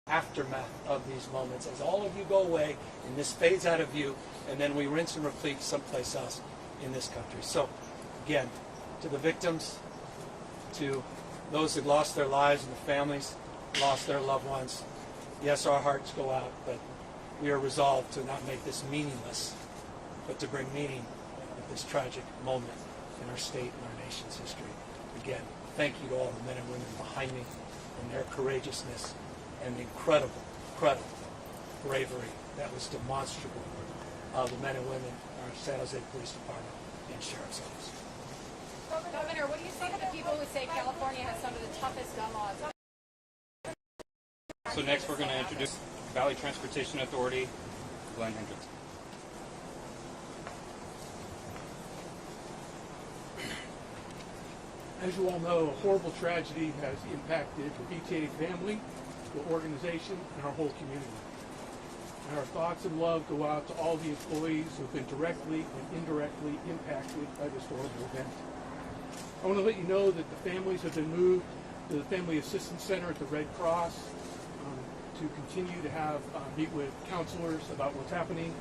aftermath of these moments as all of you go away and this fades out of view, and then we rinse and repeat someplace else in this country. So again, to the victims, to those that lost their lives and the families lost their loved ones, yes, our hearts go out, but we are resolved to not make this meaningless, but to bring meaning at this tragic moment in our state and our nation's history. Again, thank you to all the men and women behind me and their courageousness and the incredible bravery that was demonstrable of the men and women in our San Jose Police Department and Sheriff's Office. Governor, what do you say to the people who say California has some of the toughest gun laws? So next we're going to introduce Valley Transportation Authority, Glenn Hendricks. As you all know, a horrible tragedy has impacted the BTA family, the organization, and our whole community. And our thoughts and love go out to all the employees who have been directly and indirectly impacted by this horrible event. I want to let you know that the families have been moved to the Family Assistance Center at the Red Cross to continue to have meet with counselors about what's happening.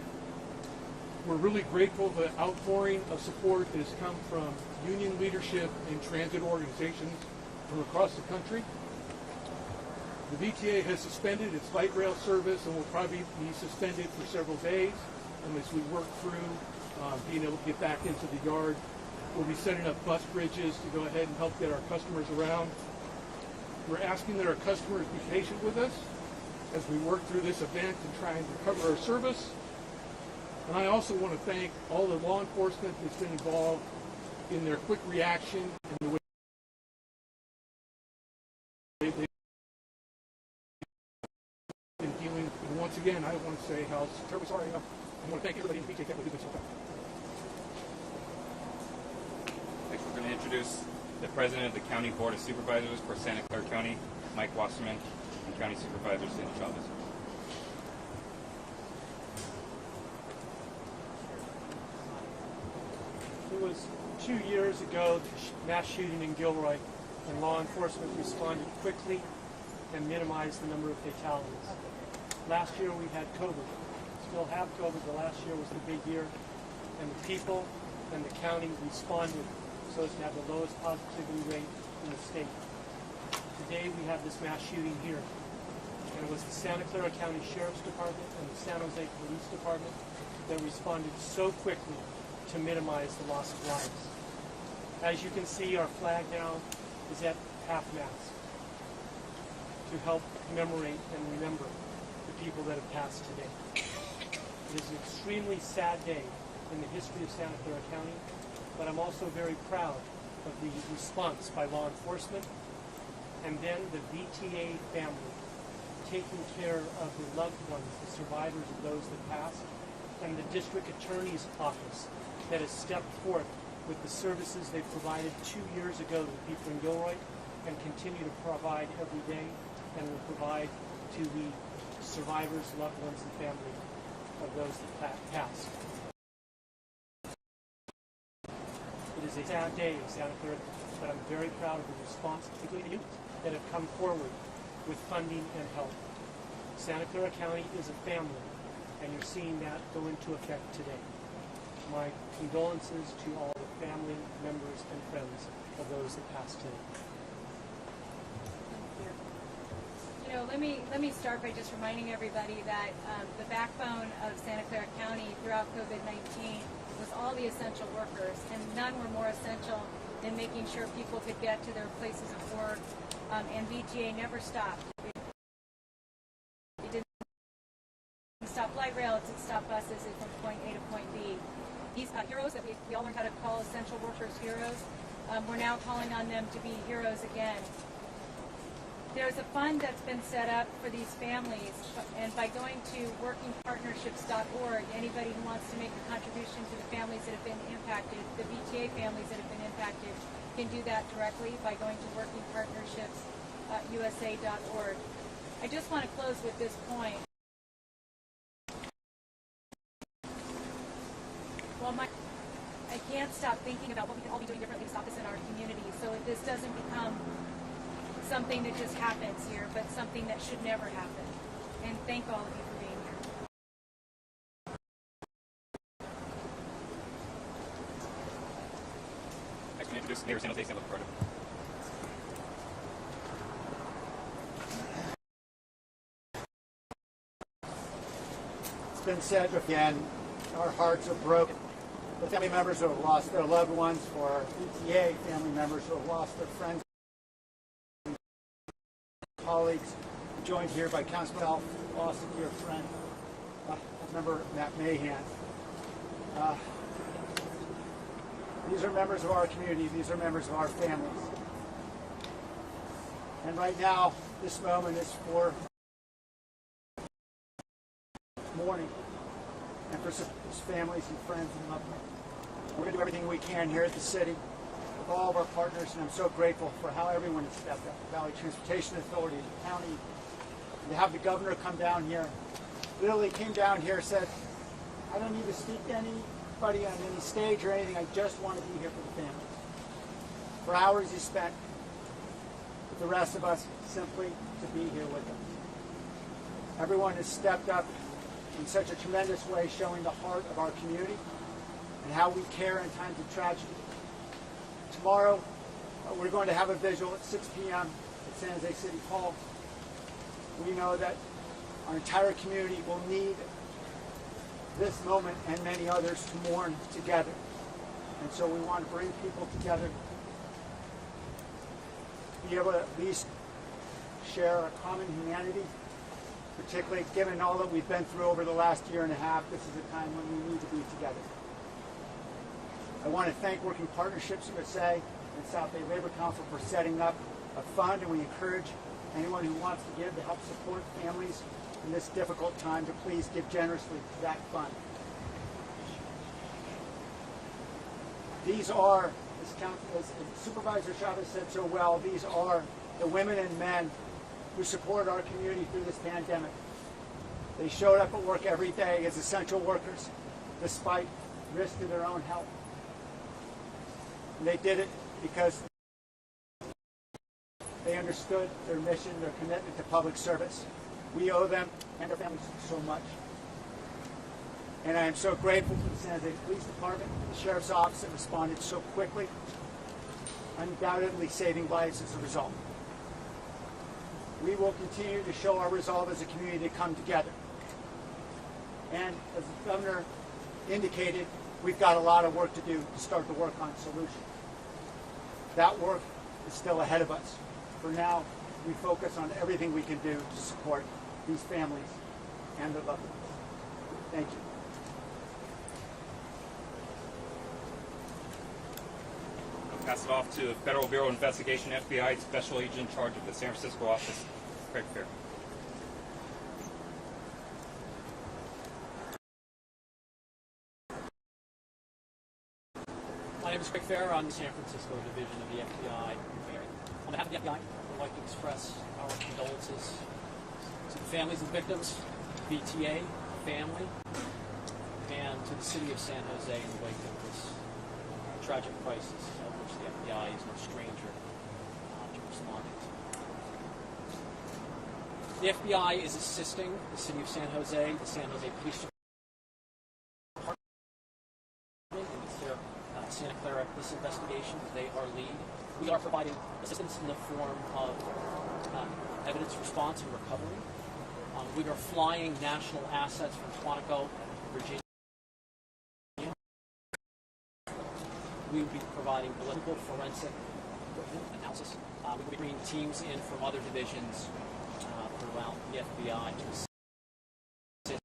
We're really grateful for the outpouring of support that has come from union leadership and transit organizations from across the country. The VTA has suspended its light rail service and will probably be suspended for several days unless we work through being able to get back into the yard. We'll be setting up bus bridges to go ahead and help get our customers around. We're asking that our customers be patient with us as we work through this event and try and recover our service. And I also want to thank all the law enforcement that's been involved in their quick reaction and the way they've been dealing. And once again, I want to say how terribly sorry I am. I want to thank everybody in the BTA family who's been so tough. Next we're going to introduce the President of the County Board of Supervisors for Santa Clara County, Mike Wasserman, and County Supervisor Cindy Chavez. It was 2 years ago, the mass shooting in Gilroy, and law enforcement responded quickly and minimized the number of fatalities. Last year we had COVID. Still have COVID, but last year was the big year, and the people and the county responded so as to have the lowest positivity rate in the state. Today we have this mass shooting here, and it was the Santa Clara County Sheriff's Department and the San Jose Police Department that responded so quickly to minimize the loss of lives. As you can see, our flag now is at half-mast to help commemorate and remember the people that have passed today. It is an extremely sad day in the history of Santa Clara County, but I'm also very proud of the response by law enforcement and then the VTA family taking care of the loved ones, the survivors of those that passed, and the district attorney's office that has stepped forth with the services they provided 2 years ago to the people in Gilroy and continue to provide every day and will provide to the survivors, loved ones, and family of those that passed. It is a sad day in Santa Clara, but I'm very proud of the response, particularly the youth that have come forward with funding and help. Santa Clara County is a family, and you're seeing that go into effect today. My condolences to all the family members and friends of those that passed today. You know, let me start by just reminding everybody that the backbone of Santa Clara County throughout COVID-19 was all the essential workers, and none were more essential than making sure people could get to their places of work, and VTA never stopped. It didn't stop light rail, it didn't stop buses from point A to point B. These heroes that we all learned how to call essential workers heroes, we're now calling on them to be heroes again. There's a fund that's been set up for these families, and by going to workingpartnerships.org, anybody who wants to make a contribution to the families that have been impacted, the VTA families that have been impacted, can do that directly by going to workingpartnerships.usa.org. I just want to close with this point. Well, I can't stop thinking about what we can all be doing differently to stop this in our community, so if this doesn't become something that just happens here, but something that should never happen. And thank all of you for being here. Next, we introduce Mayor San Jose Stapleton. It's been said again, our hearts are broken. The family members who have lost their loved ones, for our PTA family members who have lost their friends, colleagues, joined here by Councilman Ralph, lost a dear friend, member Matt Mahan. These are members of our community. These are members of our families. And right now, this moment is for mourning and for his families and friends and loved ones. We're going to do everything we can here at the city with all of our partners, and I'm so grateful for how everyone has stepped up. The Valley Transportation Authority, the county, and to have the governor come down here. Literally came down here, said, I don't need to speak to anybody on any stage or anything. I just want to be here for the families. For hours he spent with the rest of us simply to be here with us. Everyone has stepped up in such a tremendous way, showing the heart of our community and how we care in times of tragedy. Tomorrow, we're going to have a vigil at 6 p.m. at San Jose City Hall. We know that our entire community will need this moment and many others to mourn together. And so we want to bring people together, be able to at least share a common humanity, particularly given all that we've been through over the last year and a half. This is a time when we need to be together. I want to thank Working Partnerships USA and South Bay Labor Council for setting up a fund, and we encourage anyone who wants to give to help support families in this difficult time to please give generously to that fund. These are, as Supervisor Chavez said so well, these are the women and men who support our community through this pandemic. They showed up at work every day as essential workers, despite risk to their own health. And they did it because they understood their mission, their commitment to public service. We owe them and their families so much. And I am so grateful to the San Jose Police Department, the Sheriff's Office that responded so quickly, undoubtedly saving lives as a result. We will continue to show our resolve as a community to come together. And as the Governor indicated, we've got a lot of work to do to start to work on solutions. That work is still ahead of us. For now, we focus on everything we can do to support these families and their loved ones. Thank you. I'll pass it off to the Federal Bureau of Investigation, FBI Special Agent in charge of the San Francisco office, Craig Fair. My name is Craig Fair. I'm the San Francisco Division of the FBI. On behalf of the FBI, I'd like to express our condolences to the families of victims, VTA, family, and to the city of San Jose in the wake of this tragic crisis, of which the FBI is no stranger to responding to. The FBI is assisting the city of San Jose, the San Jose Police Department, in their Santa Clara police investigation. They are lead. We are providing assistance in the form of evidence response and recovery. We are flying national assets from Quantico, Virginia. We will be providing political forensic analysis. We will be bringing teams in from other divisions throughout the FBI to assist in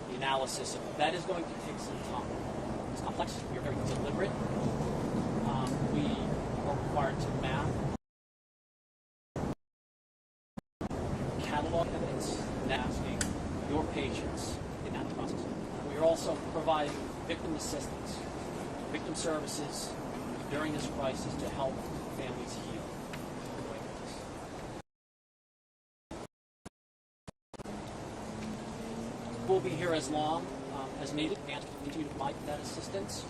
the analysis. That is going to take some time. It's complex. We are very deliberate. We are required to map, catalog evidence, and asking your patience in that process. We are also providing victim assistance, victim services during this crisis to help families heal. We'll be here as long as needed and continue to provide that assistance.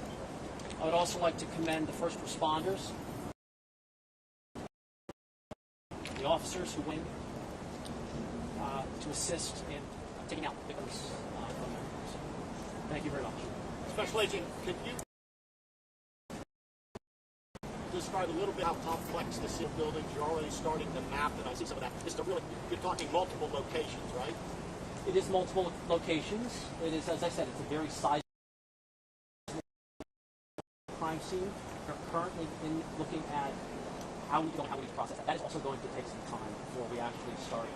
I would also like to commend the first responders officers who went to assist in taking out victims from them. So, thank you very much. Special Agent, could you describe a little bit how complex this is buildings? You're already starting to map it. I see some of that. You're talking multiple locations, right? It is multiple locations. It is, as I said, it's a very sizable crime scene. We're currently looking at how we process that. That is also going to take some time before we actually start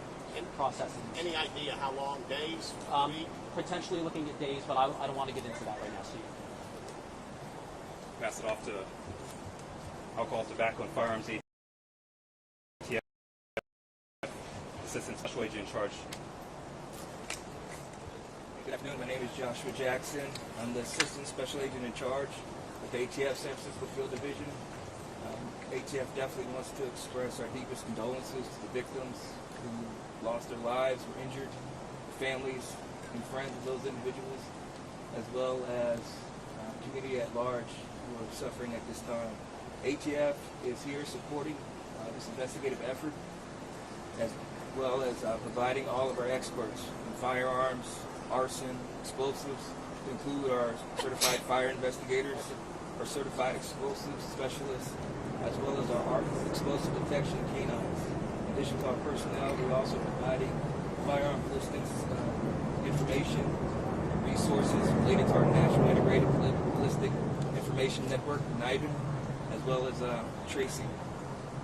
processing. Any idea how long? Days? Weeks? Potentially looking at days, but I don't want to get into that right now, Steve. Pass it off to Alcohol, Tobacco, and Firearms ATF Assistant Special Agent in charge. Good afternoon. My name is Joshua Jackson. I'm the Assistant Special Agent in charge with the ATF San Francisco Field Division. ATF definitely wants to express our deepest condolences to the victims who lost their lives, were injured, the families and friends of those individuals, as well as community at large who are suffering at this time. ATF is here supporting this investigative effort, as well as providing all of our experts in firearms, arson, explosives, to include our certified fire investigators, our certified explosives specialists, as well as our explosive detection canines. In addition to our personnel, we're also providing firearm ballistics information and resources related to our National Integrated Ballistic Information Network, NIBIN, as well as tracing.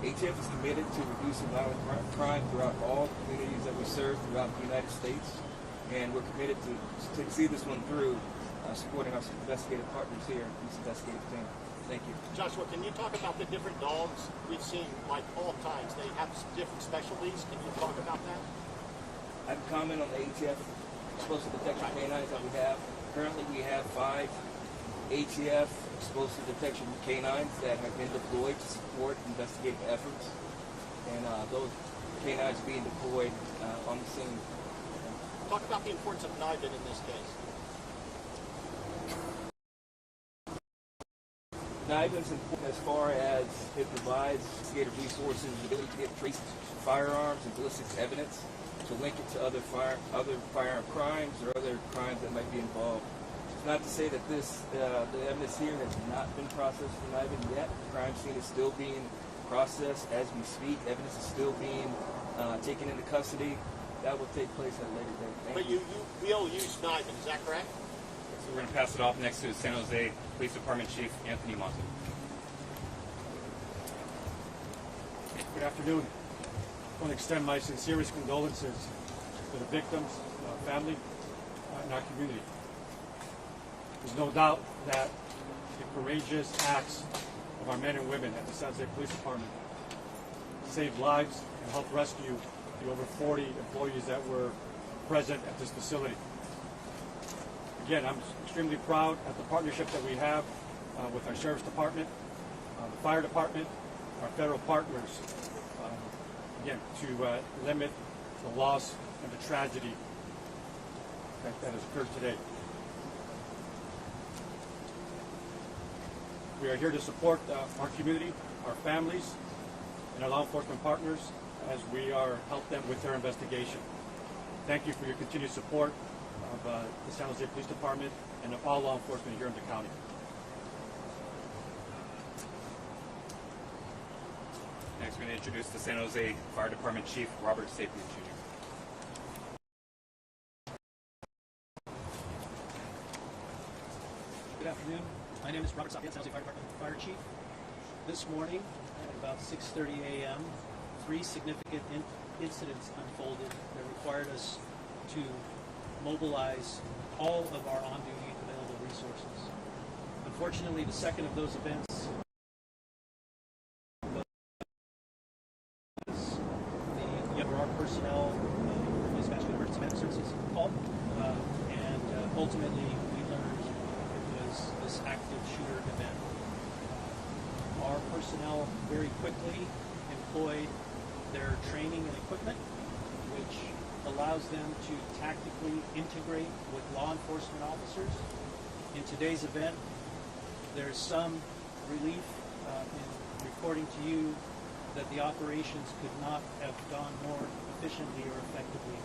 ATF is committed to reducing violent crime throughout all communities that we serve throughout the United States, and we're committed to see this one through, supporting our investigative partners here in this investigative team. Thank you. Joshua, can you talk about the different dogs we've seen, like all kinds? They have different specialties. Can you talk about that? I can comment on the ATF explosive detection canines that we have. Currently, we have 5 ATF explosive detection canines that have been deployed to support investigative efforts, and those canines being deployed on the scene. Talk about the importance of NIBIN in this case. NIBIN is important as far as it provides investigative resources, the ability to get traced firearms and ballistics evidence, to link it to other firearm crimes or other crimes that might be involved. It's not to say that the evidence here has not been processed for NIBIN yet. The crime scene is still being processed as we speak. Evidence is still being taken into custody. That will take place at a later date. But you will use NIBIN, is that correct? So we're going to pass it off next to San Jose Police Department Chief Anthony Monti. Good afternoon. I want to extend my sincerest condolences to the victims, our family, and our community. There's no doubt that the courageous acts of our men and women at the San Jose Police Department saved lives and helped rescue the over 40 employees that were present at this facility. Again, I'm extremely proud of the partnership that we have with our Sheriff's Department, the Fire Department, our federal partners, again, to limit the loss and the tragedy that has occurred today. We are here to support our community, our families, and our law enforcement partners as we help them with their investigation. Thank you for your continued support of the San Jose Police Department and of all law enforcement here in the county. Next, we're going to introduce the San Jose Fire Department Chief Robert Stapleton Jr. Good afternoon. My name is Robert Stapleton, San Jose Fire Department Fire Chief. This morning, at about 6:30 a.m., 3 significant incidents unfolded that required us to mobilize all of our on-duty available resources. Unfortunately, the second of those events was our personnel dispatched to emergency medical services call, and ultimately we learned it was this active shooter event. Our personnel very quickly employed their training and equipment, which allows them to tactically integrate with law enforcement officers. In today's event, there's some relief in reporting to you that the operations could not have gone more efficiently or effectively.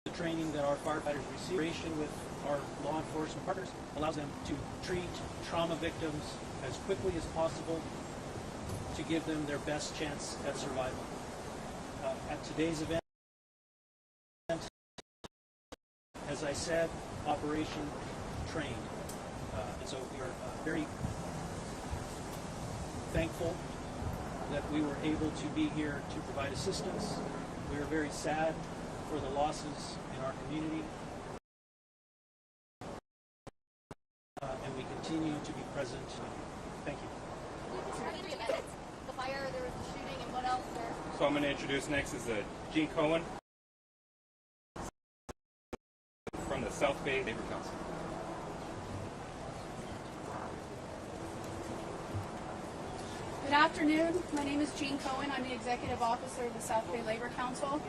The training that our firefighters receive with our law enforcement partners allows them to treat trauma victims as quickly as possible to give them their best chance at survival. At today's event, as I said, Operation Trained. And so we are very thankful that we were able to be here to provide assistance. We are very sad for the losses in our community. And we continue to be present. Thank you. The fire, there was the shooting, and what else there? So I'm going to introduce next is Gene Cohen from the South Bay Labor Council. Good afternoon. My name is Jean Cohen. I'm the Executive Officer of the South Bay Labor Council.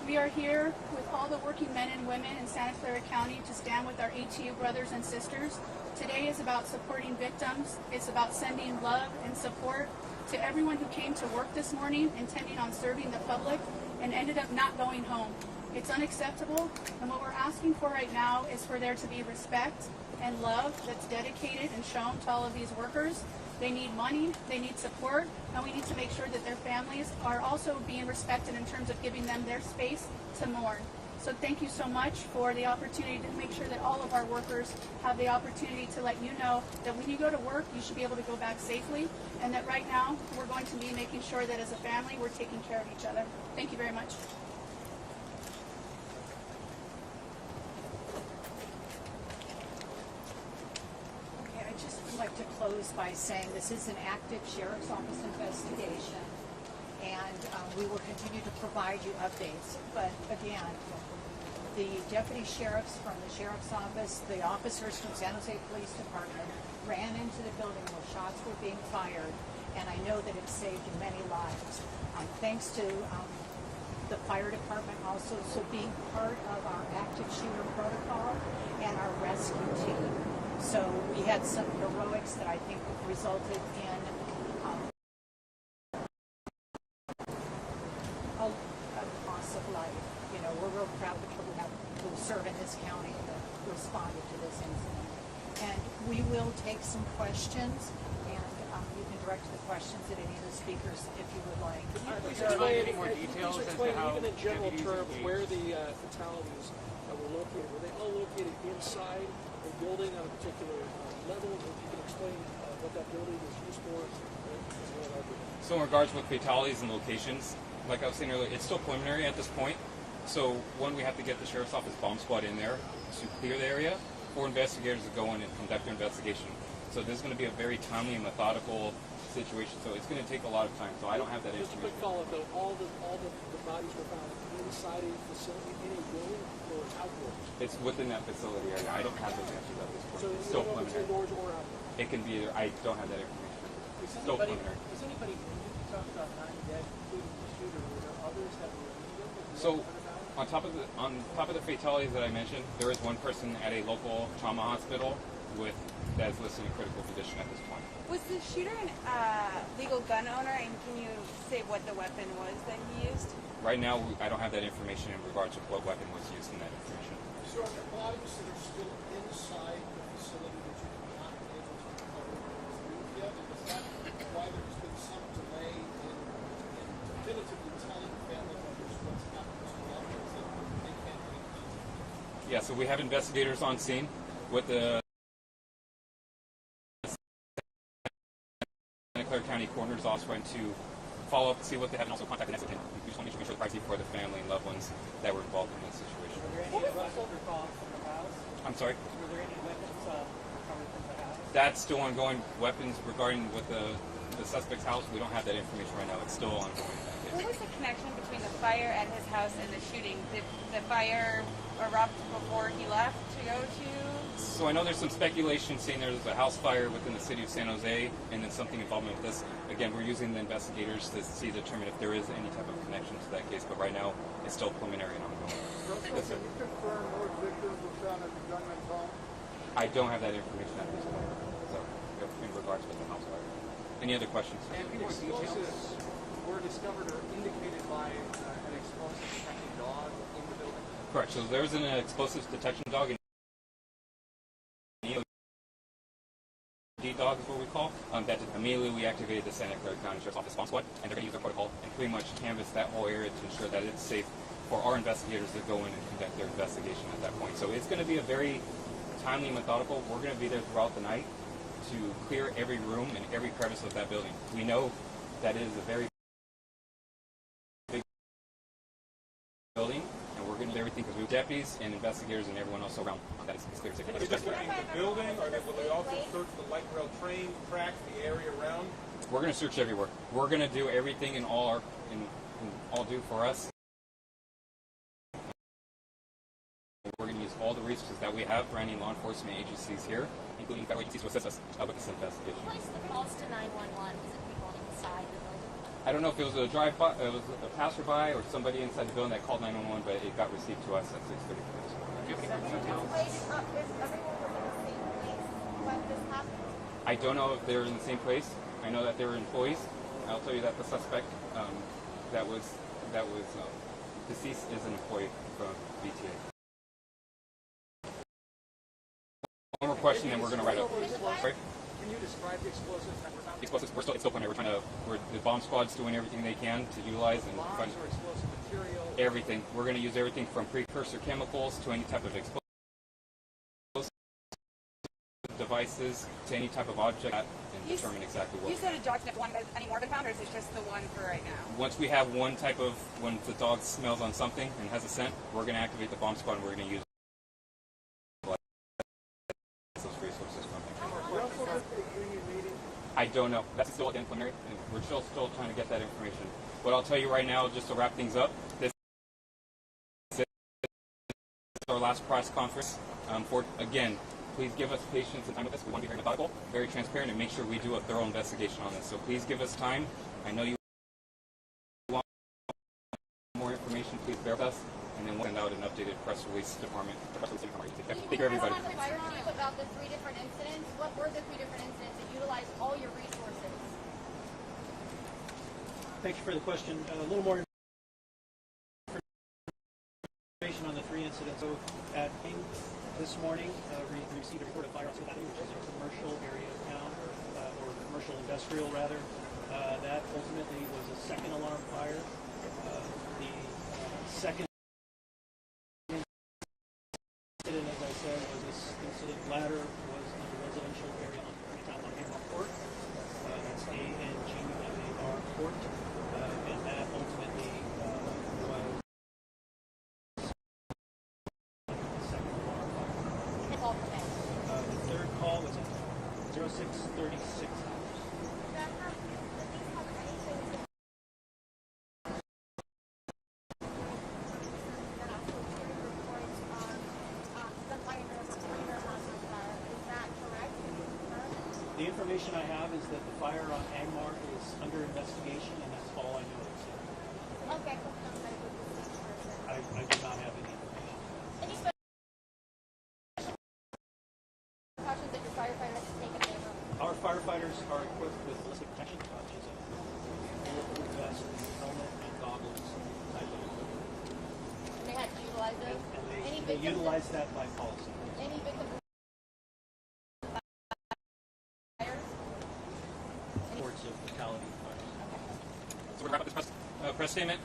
We are here with all the working men and women in Santa Clara County to stand with our ATU brothers and sisters. Today is about supporting victims. It's about sending love and support to everyone who came to work this morning intending on serving the public and ended up not going home. It's unacceptable, and what we're asking for right now is for there to be respect and love that's dedicated and shown to all of these workers. They need money, they need support, and we need to make sure that their families are also being respected in terms of giving them their space to mourn. So thank you so much for the opportunity to make sure that all of our workers have the opportunity to let you know that when you go to work, you should be able to go back safely, and that right now we're going to be making sure that as a family we're taking care of each other. Thank you very much. Okay, I'd just like to close by saying this is an active Sheriff's Office investigation, and we will continue to provide you updates. But again, the deputy sheriffs from the Sheriff's Office, the officers from San Jose Police Department ran into the building where shots were being fired, and I know that it saved many lives. Thanks to the fire department also being part of our active shooter protocol and our rescue team. So we had some heroics that I think resulted in a loss of life. You know, we're real proud of the people who serve in this county that responded to this incident. And we will take some questions, and you can direct the questions at any of the speakers if you would like. Please explain even in general terms, where the fatalities were located. Were they all located inside a building on a particular level? If you can explain what that building is used for. So in regards with fatalities and locations, like I was saying earlier, it's still preliminary at this point. So one, we have to get the Sheriff's Office bomb squad in there to clear the area for investigators to go in and conduct their investigation. So this is going to be a very timely and methodical situation. So it's going to take a lot of time. So I don't have that Just information. a quick follow-up though. All the bodies were found inside a facility, in a building, or outdoors? It's within that facility area. I don't have those answers at this point. So It's you still don't know if it's preliminary. indoors or outdoors? It can be either. I don't have that information. Still preliminary. Does anybody, when you talk about 9 dead, including the shooter, were there others that were injured? So on top of the fatalities that I mentioned, there is one person at a local trauma hospital that is listed in critical condition at this point. Was the shooter a legal gun owner, and can you say what the weapon was that he used? Right now, I don't have that information in regards to what weapon was used in that information. So are there bodies that are still inside the facility that you have not been able to recover or remove yet? And is that why there's been some delay in definitively telling family members what's happened to them, is that they can't get in contact? Yeah, so we have investigators on scene with the Santa Clara County Coroner's Office trying to follow up to see what they have and also contact the next of kin. We just want to make sure the privacy for the family and loved ones that were involved in this situation. Were there any weapons recovered from the house? I'm sorry? Were there any weapons recovered from the house? That's still ongoing. Weapons regarding with the suspect's house, we don't have that information right now. It's still ongoing. What was the connection between the fire at his house and the shooting? Did the fire erupt before he left to go to? So I know there's some speculation saying there's a house fire within the city of San Jose and then something involvement with this. Again, we're using the investigators to determine if there is any type of connection to that case, but right now it's still preliminary and ongoing. Yes, sir. Can you confirm more victims were found at the gunman's home? I don't have that information at this point. So in regards with the house fire. Any other questions? And explosives were discovered or indicated by an explosive detecting dog in the building? Correct. So there was an explosives detection dog in dog is what we call. That immediately we activated the Santa Clara County Sheriff's Office bomb squad, and they're going to use their protocol and pretty much canvass that whole area to ensure that it's safe for our investigators to go in and conduct their investigation at that point. So it's going to be a very timely and methodical. We're going to be there throughout the night to clear every room and every crevice of that building. We know that it is a very big building, and we're going to do everything because we have deputies and investigators and everyone else around that is clear. Is it just the building, or will they also search the light rail train tracks, the area around? We're going to search everywhere. We're going to do everything in all due for us. We're going to use all the resources that we have for any law enforcement agencies here, including federal agencies, to assist us with this investigation. Who placed the calls to 911? Was it people inside the building? I don't know if it was a drive-by, it was a passerby, or somebody inside the building that called 911, but it got received to us at 6:30. I don't know if they were in the same place. I know that they were employees. I'll tell you that the suspect that was deceased is an employee from BTA. One more question, and we're going to write up. Sorry? Can you describe the explosives that were found? Explosives. It's still preliminary. The bomb squad's doing everything they can to utilize and find Bombs or explosive material? everything. We're going to use everything from precursor chemicals to any type of explosive devices to any type of object and determine exactly what. You said a dog's never one. Has any more been found, or is it just the one for right now? Once we have when the dog smells on something and has a scent, we're going to activate the bomb squad and we're going to use those resources from there. I don't know. That's still preliminary, and we're still trying to get that information. But I'll tell you right now, just to wrap things up, this is our last press conference. Again, please give us patience and time with this. We want to be very methodical, very transparent, and make sure we do a thorough investigation on this. So please give us time. I know you want more information. Please bear with us, and then we'll send out an updated press release department. Thank you, everybody. Fire chief about the 3 different incidents. What were the 3 different incidents that utilized all your resources? Thank you for the question. A little more information on the 3 incidents. So at this morning, we received a report of fire on Stapleton, which is a commercial area of town, or commercial industrial rather. That ultimately was a second alarm fire. The second incident, as I said, was this incident ladder was in the residential area on Town on Hammer Court. That's ANGMAR Court, and that ultimately was the second alarm fire. The third call was at 06:36 hours. The information I have is that the fire on Angmar is under investigation, and that's all I know. Okay. I do not have any information. Any special precautions that your firefighters have taken in their room? Our firefighters are equipped with ballistic protection, which is a bulletproof vest, helmet, and goggles type of equipment. And they had to utilize those? And they utilize that by policy. Any victims? Reports of fatality fires. So we're wrap up this press statement.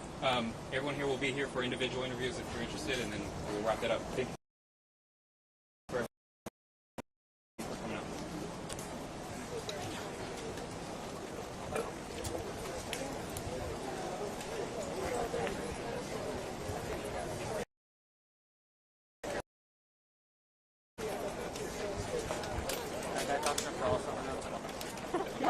Everyone here will be here for individual interviews if you're interested, and then we'll wrap that up. Thank you.